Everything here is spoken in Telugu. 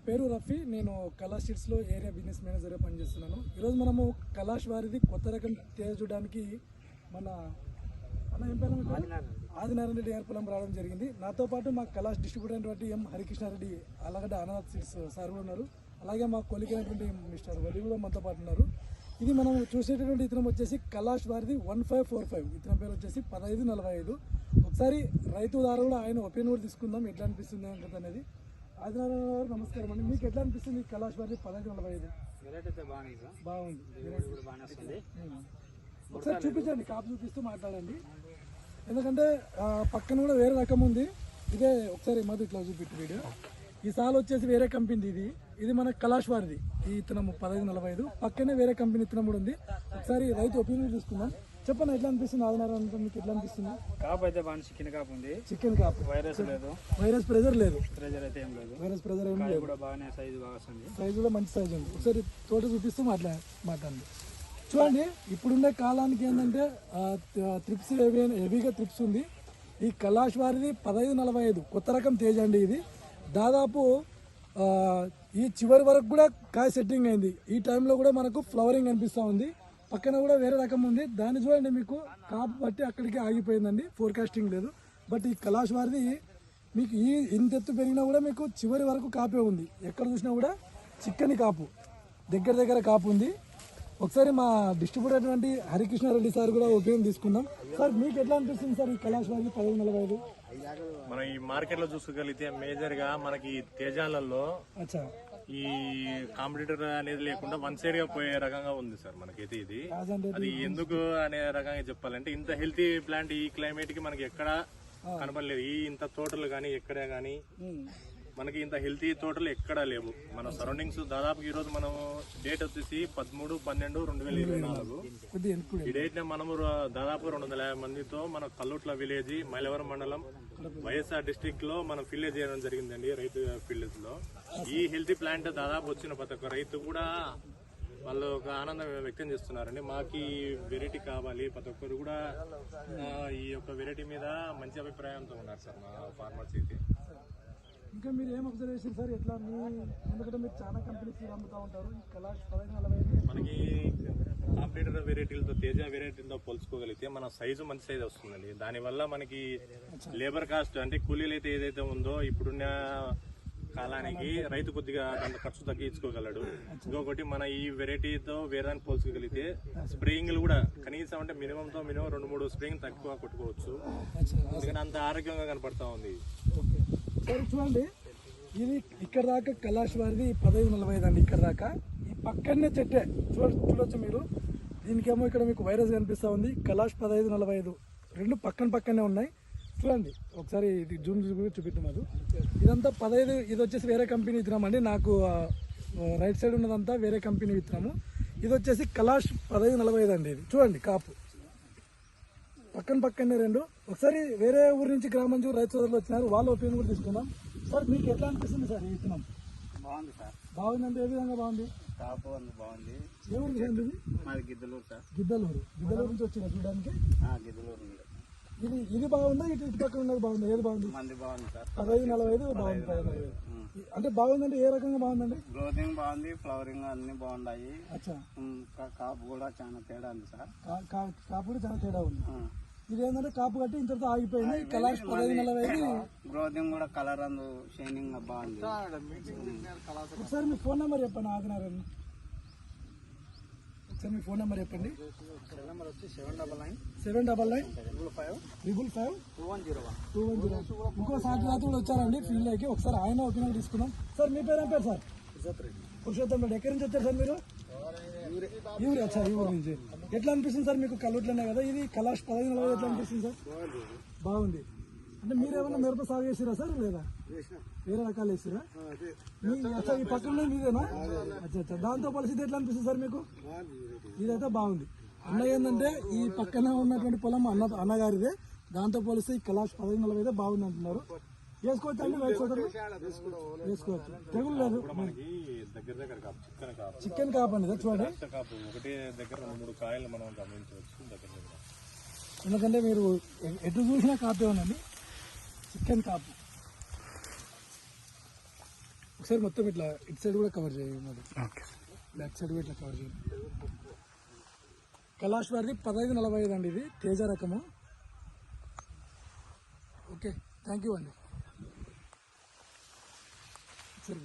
పేరు రఫీ. నేను కలాష్ సీడ్స్లో ఏరియా బిజినెస్ మేనేజర్గా పనిచేస్తున్నాను. ఈరోజు మనము కలాష్ వారిది కొత్త రకం తేజ చూడడానికి మన ఏం పేరు ఆదినారాయణ రెడ్డి గారి పొలం రావడం జరిగింది. నాతో పాటు మా కలాష్ డిస్ట్రిబ్యూటర్ అయినటువంటి ఎం హరికృష్ణారెడ్డి అలాగడ్డ అనాథ్ సీడ్స్ సార్ కూడా ఉన్నారు. అలాగే మా కొలికైనటువంటి మిస్టర్ వలి కూడా మనతో పాటు ఉన్నారు. ఇది మనం చూసేటటువంటి ఇతనం వచ్చేసి కలాష్ వారిది 1545. ఇతనం పేరు వచ్చేసి 1545. ఒకసారి రైతుదారులు ఆయన ఒపీనియన్ కూడా తీసుకుందాం, ఎట్లా అనిపిస్తుంది అనేది. ఆదినారాయణ గారు నమస్కారం అండి. మీకు ఎట్లా అనిపిస్తుంది కలాష్ వారిది 1545? బాగుంది. ఒకసారి చూపించండి, కాపు చూపిస్తూ మాట్లాడండి. ఎందుకంటే పక్కన కూడా వేరే రకం ఉంది. ఇదే ఒకసారి మధు ఇట్లా చూపిట్టు వీడియో. ఈ సాల్ వచ్చేసి వేరే కంపెనీ ఇది మన కలాష్ వారిది. ఈ ఇత్తనం 1545. పక్కనే వేరే కంపెనీ ఇత్తనం కూడా ఉంది. ఒకసారి రైతు ఒపీనియన్ తీసుకుందాం. చెప్పండి, ఎట్లా అనిపిస్తుంది ఆదినారాయణ? మీకు ఎట్లా అనిపిస్తుంది? కాపు అయితే బాగా చికెన్ కాపు ఉంది. చికెన్ కాపు, వైరస్ లేదు, వైరస్ ప్రెజర్ లేదు, ప్రెజర్ అయితే ఏం లేదు, వైరస్ ప్రెజర్ ఏం లేదు. కూడా బాగానే సైజు బాగా వస్తుంది. సైజు కూడా మంచి సైజు ఉంది. ఒకసారి తోట చూపిస్తూ మాట్లాడండి. చూడండి, ఇప్పుడుండే కాలానికి ఏంటంటే త్రిప్స్ హెవీగా త్రిప్స్ ఉంది. ఈ కలాష్ వారిది 1545 కొత్త రకం తేజ అండి. ఇది దాదాపు ఈ చివరి వరకు కూడా కాయ సెట్టింగ్ అయింది. ఈ టైంలో కూడా మనకు ఫ్లవరింగ్ అనిపిస్తూ ఉంది. పక్కన కూడా వేరే రకం ఉంది. దాన్ని చూడండి, మీకు కాపు బట్టి అక్కడికి ఆగిపోయిందండి, ఫోర్కాస్టింగ్ లేదు. బట్ ఈ కలాష్ వారిది మీకు ఈ ఇంతెత్తు పెరిగినా కూడా మీకు చివరి వరకు కాపే ఉంది. ఎక్కడ చూసినా కూడా చిక్కని కాపు, దగ్గర కాపు ఉంది. ఒకసారి మా డిస్ట్రిబ్యూటర్ అటువంటి హరికృష్ణారెడ్డి సార్ కూడా ఒపీనియన్ తీసుకుందాం. సార్, మీకు ఎట్లా అనిపిస్తుంది సార్ ఈ కలాష్ వారిది 1545? మనం ఈ మార్కెట్ లో చూసుకోగలిగితే మేజర్ గా మనకి తేజాలలో ఈ కాంపిటీటర్ అనేది లేకుండా వన్ సైడ్ గా పోయే రకంగా ఉంది సార్ మనకైతే. ఇది అది ఎందుకు అనే రకంగా చెప్పాలంటే, ఇంత హెల్తీ ప్లాంట్ ఈ క్లైమేట్ కి మనకి ఎక్కడ కనపడలేదు. ఈ ఇంత తోటలు కానీ ఎక్కడే కానీ మనకి ఇంత హెల్తీ తోటలు ఎక్కడా లేవు మన సరౌండింగ్స్. దాదాపు ఈ రోజు మనం డేట్ వచ్చేసి 13/12/2024. ఈ డేట్ నే మనము దాదాపు 250 మందితో మన కల్లుట్ల విలేజ్, మైలవరం మండలం, వైఎస్ఆర్ డిస్ట్రిక్ట్ లో మనం ఫిల్లేజ్ చేయడం జరిగిందండి. రైతు ఫిల్లేజ్ లో ఈ హెల్తీ ప్లాంట్ దాదాపు వచ్చిన ప్రతి ఒక్క రైతు కూడా వాళ్ళు ఒక ఆనందం వ్యక్తం చేస్తున్నారండి. మాకు ఈ వెరైటీ కావాలి, ప్రతి ఒక్కరు కూడా ఈ యొక్క వెరైటీ మీద మంచి అభిప్రాయంతో ఉన్నారు సార్ మా ఫార్మర్స్ అయితే. ఇంకా మీరు ఏం అబ్జర్వ్ చేశారు సార్? ఎట్లా ఎందుకంటే మీరు చాలా కంపెనీస్ అమ్ముతూ ఉంటారు. ఈ కలాష్ 1545 మనకి కాంపిటీటర్ వెరైటీలతో తేజ వెరైటీలతో పోల్చుకోగలిగితే మన సైజు మంచి సైజు వస్తుందండి. దానివల్ల మనకి లేబర్ కాస్ట్ అంటే కూలీలు అయితే ఏదైతే ఉందో ఇప్పుడున్న కాలానికి రైతు కొద్దిగా దాని ఖర్చు తగ్గించుకోగలడు. ఇంకొకటి మన ఈ వెరైటీతో వేరే పోల్చుకోగలిగితే స్ప్రేయింగ్లు కూడా కనీసం అంటే మినిమం 2-3 స్ప్రేయింగ్ తక్కువ కొట్టుకోవచ్చు. అందుకని అంత ఆరోగ్యంగా కనపడతా ఉంది. సరే, చూడండి, ఇది ఇక్కడ దాకా కలాష్ వారిది 1545 అండి. ఇక్కడ దాకా ఈ పక్కనే చెట్టే చూడొచ్చు మీరు. దీనికేమో ఇక్కడ మీకు వైరస్ కనిపిస్తూ ఉంది. కలాష్ 1545 రెండు పక్కనే ఉన్నాయి. చూడండి ఒకసారి ఇది జూమ్ చూపిద్దాం. అది ఇదంతా 15. ఇది వచ్చేసి వేరే కంపెనీ విత్తనం అండి. నాకు రైట్ సైడ్ ఉన్నదంతా వేరే కంపెనీ విత్తనము. ఇది వచ్చేసి కలాష్ 1545 అండి. ఇది చూడండి, కాపు పక్కనే రెండు. ఒకసారి వేరే ఊరి నుంచి గ్రామం నుంచి రైతు సోదరులు వచ్చినారు, వాళ్ళ ఒపీనియన్ కూడా తీసుకుందాం. సార్, మీకు ఎట్లా అనిపిస్తుంది సార్ ఈ విత్తనం? బాగుంది సార్. బాగుందంటే ఏ విధంగా బాగుంది? కాపు బాగుంది. ఏ ఊరు చేయండి? మాది గిద్దలూరు సార్. గిద్దలూరు నుంచి వచ్చిన చూడడానికి. గిద్దలూరు. ఇది బాగుందా? ఇటు పక్కన ఉన్నది బాగుంది? ఏది బాగుంది? మంది బాగుంది సార్. 1545 బాగుంది. 1545 అంటే బాగుందంటే ఏ రకంగా బాగుందండి? గ్రోతింగ్ బాగుంది, ఫ్లవరింగ్ అన్ని బాగున్నాయి. అచ్చా, కాపు కూడా చాలా తేడా ఉంది సార్. కాపు కూడా చాలా తేడా ఉంది. ఇది ఏంటంటే కాపు కట్టి ఇంతతో ఆగిపోయింది. కలాష్ 1545 గ్రోతింగ్ కూడా కలర్ అందు షైనింగ్ బాగుంది. ఒకసారి మీ ఫోన్ నెంబర్ చెప్పండి ఆదినారాయణ. ఒకసారి మీ ఫోన్ నెంబర్ చెప్పండి. 79955552101. ఇంకో సాటి కూడా వచ్చారండి ఫీల్డ్ లోకి. ఒకసారి ఆయన ఒపీనియన్ తీసుకుందాం. సార్, మీ పేరు ఏం పేరు సార్? పురుషోత్తం రెడ్డి. ఎక్కడి నుంచి వచ్చారు సార్ మీరు? ఊరి. అచ్చా, ఈ ఊరి నుంచి. ఎట్లా అనిపిస్తుంది సార్ మీకు? కల్లుట్లనే కదా ఇది. కలాష్ 1545 ఎట్లా అనిపిస్తుంది సార్? బాగుంది. అంటే మీరేమన్నా మిరప సాగు చేసిరా సార్, లేదా వేరే రకాలు వేసిరా? అచ్చా, ఈ పక్కన మీదేనా? అచ్చా, దాంతో పరిస్థితి ఎట్లా అనిపిస్తుంది సార్ మీకు? ఇదైతే బాగుంది. అన్న ఏంటంటే ఈ పక్కన ఉన్నటువంటి పొలం అన్నగారిదే. దాంతో పోలిస్తే ఈ కలాష్ 1545 బాగుంది అంటున్నారు. వేసుకోవచ్చు అండి, వేసుకోవచ్చు. తెగులు లేదు. చికెన్ కాపు అండి. చూడండి, ఎందుకంటే మీరు ఎటు చూసినా కాపే ఉందండి. చికెన్ కాపు. ఒకసారి మొత్తం ఇట్లా ఇటు సైడ్ కూడా కవర్ చేయండి, మరి ఓకే. బ్యాక్ సైడ్ కూడా ఇట్లా కవర్ చేయండి. కలాష్ వారిది 1545 అండి, ఇది తేజ రకము. ఓకే, థ్యాంక్ యూ అండి. సరే